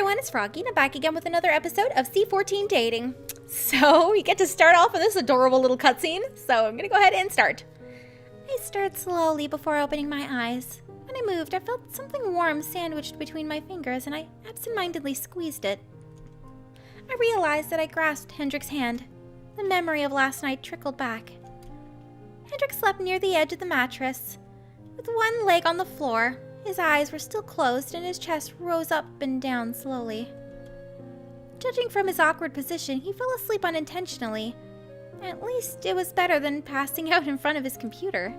everyone, it's Froggy, and I'm back again with another episode of C14 Dating. So, we get to start off with this adorable little cutscene, so I'm gonna go ahead and start. I stirred slowly before opening my eyes. When I moved, I felt something warm sandwiched between my fingers, and I absentmindedly squeezed it. I realized that I grasped Hendrik's hand. The memory of last night trickled back. Hendrik slept near the edge of the mattress, with one leg on the floor. His eyes were still closed and his chest rose up and down slowly. Judging from his awkward position, he fell asleep unintentionally. At least it was better than passing out in front of his computer.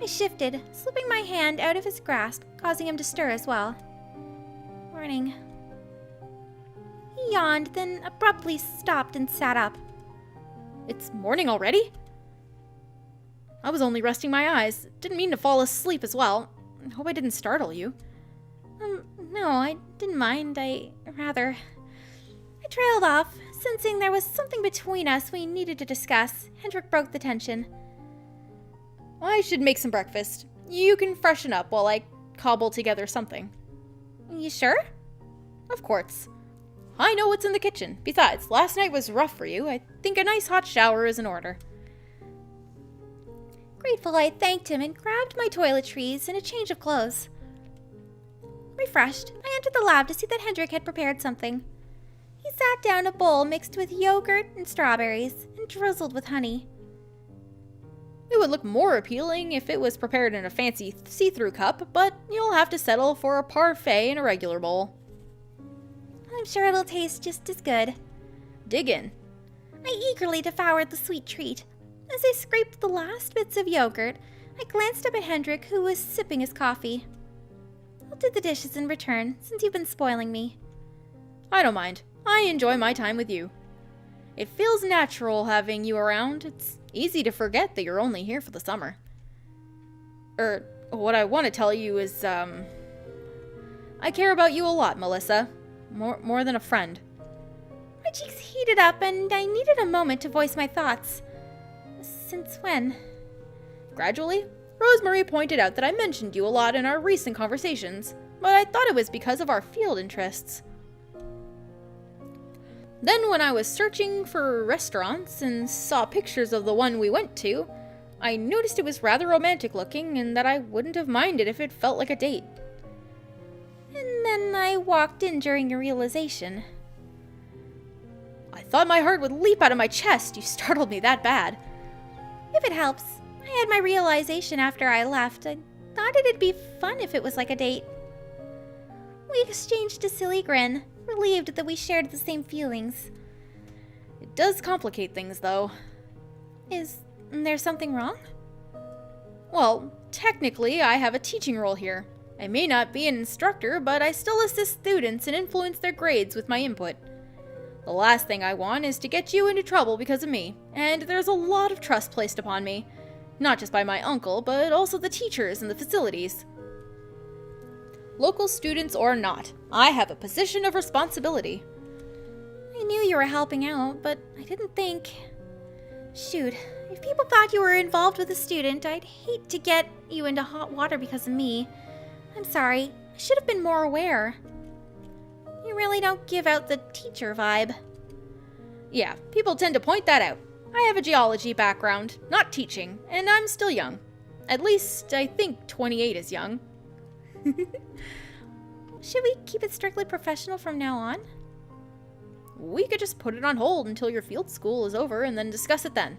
I shifted, slipping my hand out of his grasp, causing him to stir as well. Morning. He yawned, then abruptly stopped and sat up. It's morning already? I was only resting my eyes. Didn't mean to fall asleep as well. I hope I didn't startle you. No, I didn't mind. I trailed off, sensing there was something between us we needed to discuss. Hendrik broke the tension. I should make some breakfast. You can freshen up while I cobble together something. You sure? Of course. I know what's in the kitchen. Besides, last night was rough for you. I think a nice hot shower is in order. Grateful, I thanked him and grabbed my toiletries and a change of clothes. Refreshed, I entered the lab to see that Hendrik had prepared something. He sat down a bowl mixed with yogurt and strawberries and drizzled with honey. It would look more appealing if it was prepared in a fancy see-through cup, but you'll have to settle for a parfait in a regular bowl. I'm sure it'll taste just as good. Dig in. I eagerly devoured the sweet treat. As I scraped the last bits of yogurt, I glanced up at Hendrik, who was sipping his coffee. I'll do the dishes in return, since you've been spoiling me. I don't mind. I enjoy my time with you. It feels natural having you around. It's easy to forget that you're only here for the summer. What I want to tell you is, I care about you a lot, Melissa. More than a friend. My cheeks heated up, and I needed a moment to voice my thoughts. Since when? Gradually, Rosemary pointed out that I mentioned you a lot in our recent conversations, but I thought it was because of our field interests. Then when I was searching for restaurants and saw pictures of the one we went to, I noticed it was rather romantic looking and that I wouldn't have minded if it felt like a date. And then I walked in during your realization. I thought my heart would leap out of my chest. You startled me that bad. If it helps, I had my realization after I left. I thought it'd be fun if it was like a date. We exchanged a silly grin, relieved that we shared the same feelings. It does complicate things, though. Is there something wrong? Well, technically, I have a teaching role here. I may not be an instructor, but I still assist students and influence their grades with my input. The last thing I want is to get you into trouble because of me, and there's a lot of trust placed upon me. Not just by my uncle, but also the teachers and the facilities. Local students or not, I have a position of responsibility. I knew you were helping out, but I didn't think... Shoot, if people thought you were involved with a student, I'd hate to get you into hot water because of me. I'm sorry, I should have been more aware. You really don't give out the teacher vibe. Yeah, people tend to point that out. I have a geology background, not teaching, and I'm still young. At least, I think 28 is young. Should we keep it strictly professional from now on? We could just put it on hold until your field school is over and then discuss it then.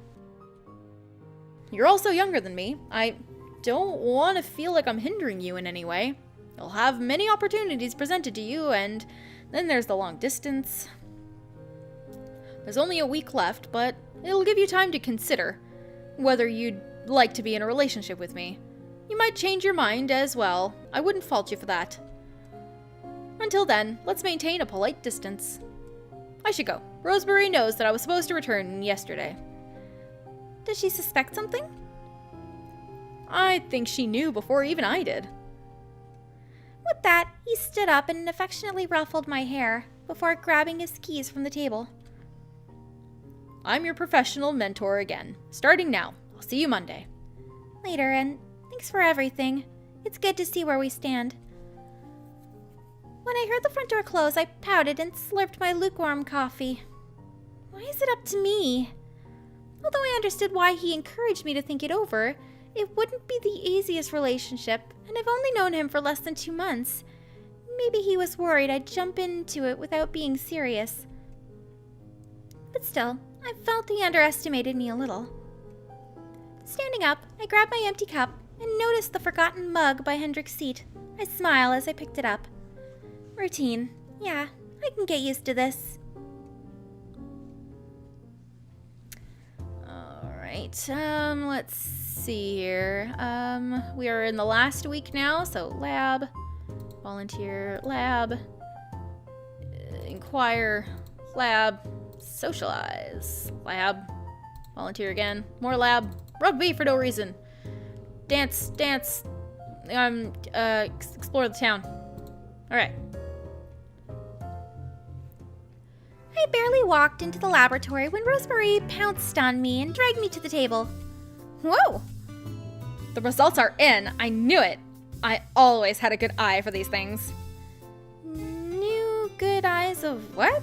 You're also younger than me. I don't want to feel like I'm hindering you in any way. You'll have many opportunities presented to you, and then there's the long distance. There's only a week left, but it'll give you time to consider whether you'd like to be in a relationship with me. You might change your mind as well. I wouldn't fault you for that. Until then, let's maintain a polite distance. I should go. Rosemary knows that I was supposed to return yesterday. Does she suspect something? I think she knew before even I did. With that, he stood up and affectionately ruffled my hair before grabbing his keys from the table. I'm your professional mentor again. Starting now. I'll see you Monday. Later, and thanks for everything. It's good to see where we stand. When I heard the front door close, I pouted and slurped my lukewarm coffee. Why is it up to me? Although I understood why he encouraged me to think it over, it wouldn't be the easiest relationship, and I've only known him for less than 2 months. Maybe he was worried I'd jump into it without being serious. But still, I felt he underestimated me a little. Standing up, I grabbed my empty cup and noticed the forgotten mug by Hendrik's seat. I smiled as I picked it up. Routine. Yeah, I can get used to this. Alright, let's see here. We are in the last week now, so lab, volunteer, lab, inquire, lab, socialize, lab, volunteer again, more lab, rugby for no reason, dance, explore the town. Alright. I barely walked into the laboratory when Rosemary pounced on me and dragged me to the table. Whoa! The results are in. I knew it. I always had a good eye for these things. New good eyes of what?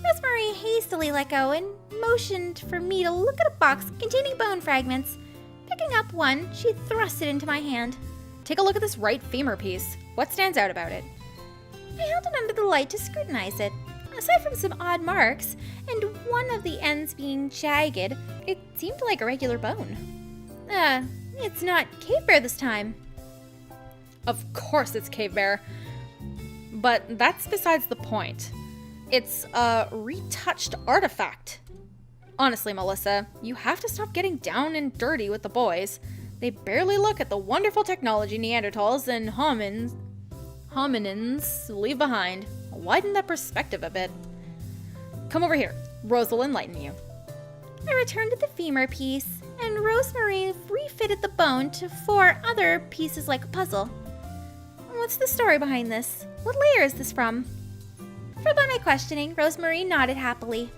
Rosemary hastily let go and motioned for me to look at a box containing bone fragments. Picking up one, she thrust it into my hand. Take a look at this right femur piece. What stands out about it? I held it under the light to scrutinize it. Aside from some odd marks, and one of the ends being jagged, it seemed like a regular bone. It's not cave bear this time. Of course it's cave bear. But that's besides the point. It's a retouched artifact. Honestly, Melissa, you have to stop getting down and dirty with the boys. They barely look at the wonderful technology Neanderthals and hominins leave behind. Widen that perspective a bit. Come over here. Rose will enlighten you. I returned to the femur piece, and Rosemary refitted the bone to 4 other pieces like a puzzle. What's the story behind this? What layer is this from? For by my questioning, Rosemary nodded happily.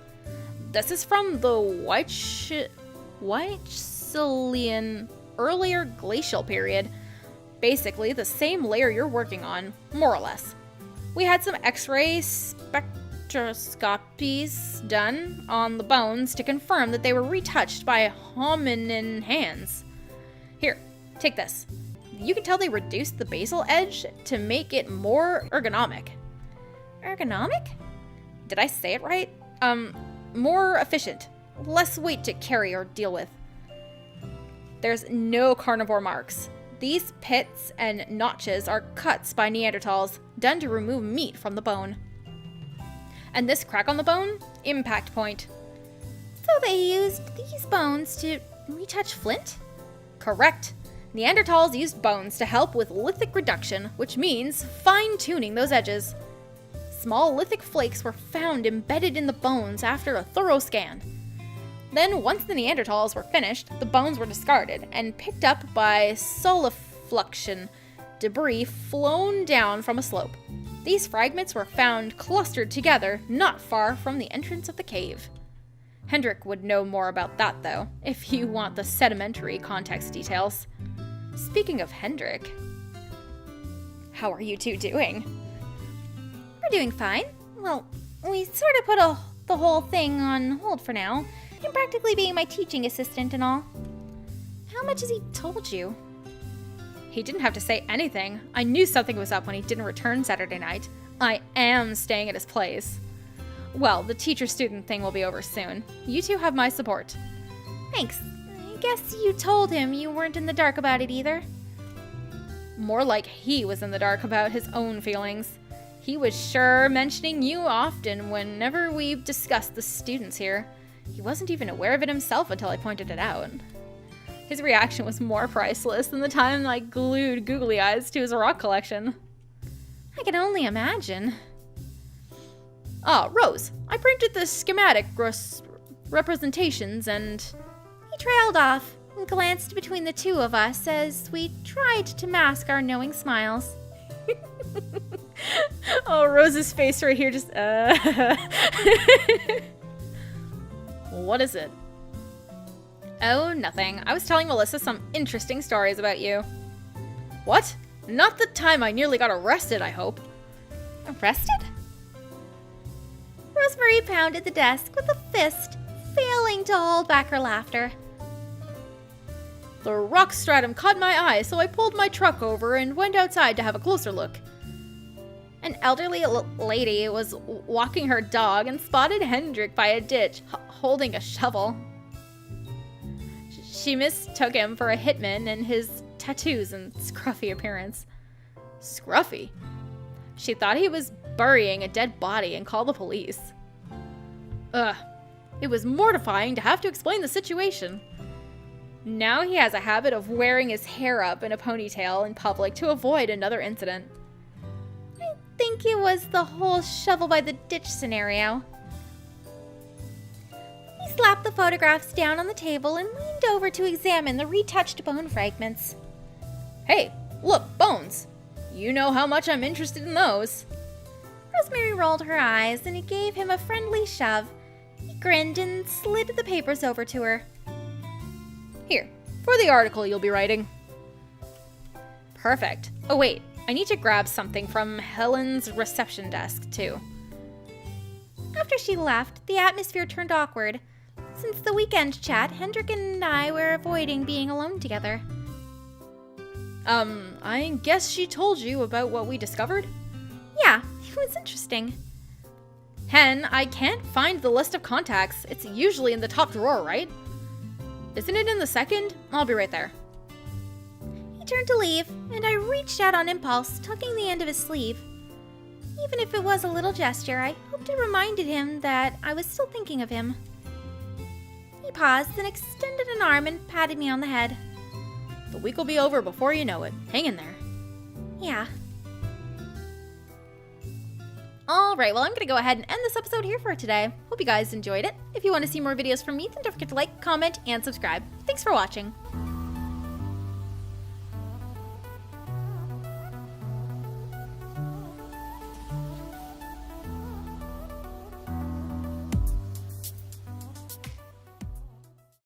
This is from the Weichselian earlier glacial period. Basically the same layer you're working on, more or less. We had some X-ray spectroscopies done on the bones to confirm that they were retouched by hominin hands. Here, take this. You can tell they reduced the basal edge to make it more ergonomic. Ergonomic? Did I say it right? More efficient. Less weight to carry or deal with. There's no carnivore marks. These pits and notches are cuts by Neanderthals, done to remove meat from the bone. And this crack on the bone? Impact point. So they used these bones to retouch flint? Correct. Neanderthals used bones to help with lithic reduction, which means fine-tuning those edges. Small lithic flakes were found embedded in the bones after a thorough scan. Then, once the Neanderthals were finished, the bones were discarded and picked up by solifluction, debris flown down from a slope. These fragments were found clustered together not far from the entrance of the cave. Hendrik would know more about that, though, if you want the sedimentary context details. Speaking of Hendrik, how are you two doing? We're doing fine. Well, we sort of put the whole thing on hold for now. Him practically being my teaching assistant and all. How much has he told you? He didn't have to say anything. I knew something was up when he didn't return Saturday night. I am staying at his place. Well, the teacher-student thing will be over soon. You two have my support. Thanks. I guess you told him you weren't in the dark about it either. More like he was in the dark about his own feelings. He was sure mentioning you often whenever we've discussed the students here. He wasn't even aware of it himself until I pointed it out. His reaction was more priceless than the time I glued googly eyes to his rock collection. I can only imagine. Ah, Rose, I printed the schematic representations and... He trailed off and glanced between the two of us as we tried to mask our knowing smiles. Oh, Rose's face right here just, What is it? Oh, nothing. I was telling Melissa some interesting stories about you. What? Not the time I nearly got arrested, I hope. Arrested? Rosemary pounded the desk with a fist, failing to hold back her laughter. The rock stratum caught my eye, so I pulled my truck over and went outside to have a closer look. An elderly lady was walking her dog and spotted Hendrik by a ditch, holding a shovel. She mistook him for a hitman and his tattoos and scruffy appearance. Scruffy? She thought he was burying a dead body and called the police. Ugh. It was mortifying to have to explain the situation. Now he has a habit of wearing his hair up in a ponytail in public to avoid another incident. I think it was the whole shovel by the ditch scenario. He slapped the photographs down on the table and leaned over to examine the retouched bone fragments. Hey, look, bones! You know how much I'm interested in those. Rosemary rolled her eyes and he gave him a friendly shove. He grinned and slid the papers over to her. Here, for the article you'll be writing. Perfect. Oh wait, I need to grab something from Helen's reception desk too. After she left, the atmosphere turned awkward. Since the weekend chat, Hendrik and I were avoiding being alone together. I guess she told you about what we discovered? Yeah, it was interesting. Hen, I can't find the list of contacts. It's usually in the top drawer, right? Isn't it in the second? I'll be right there. He turned to leave, and I reached out on impulse, tucking the end of his sleeve. Even if it was a little gesture, I hoped it reminded him that I was still thinking of him. He paused and extended an arm and patted me on the head. The week will be over before you know it. Hang in there. Yeah. Alright, well I'm going to go ahead and end this episode here for today. Hope you guys enjoyed it. If you want to see more videos from me, then don't forget to like, comment, and subscribe. Thanks for watching.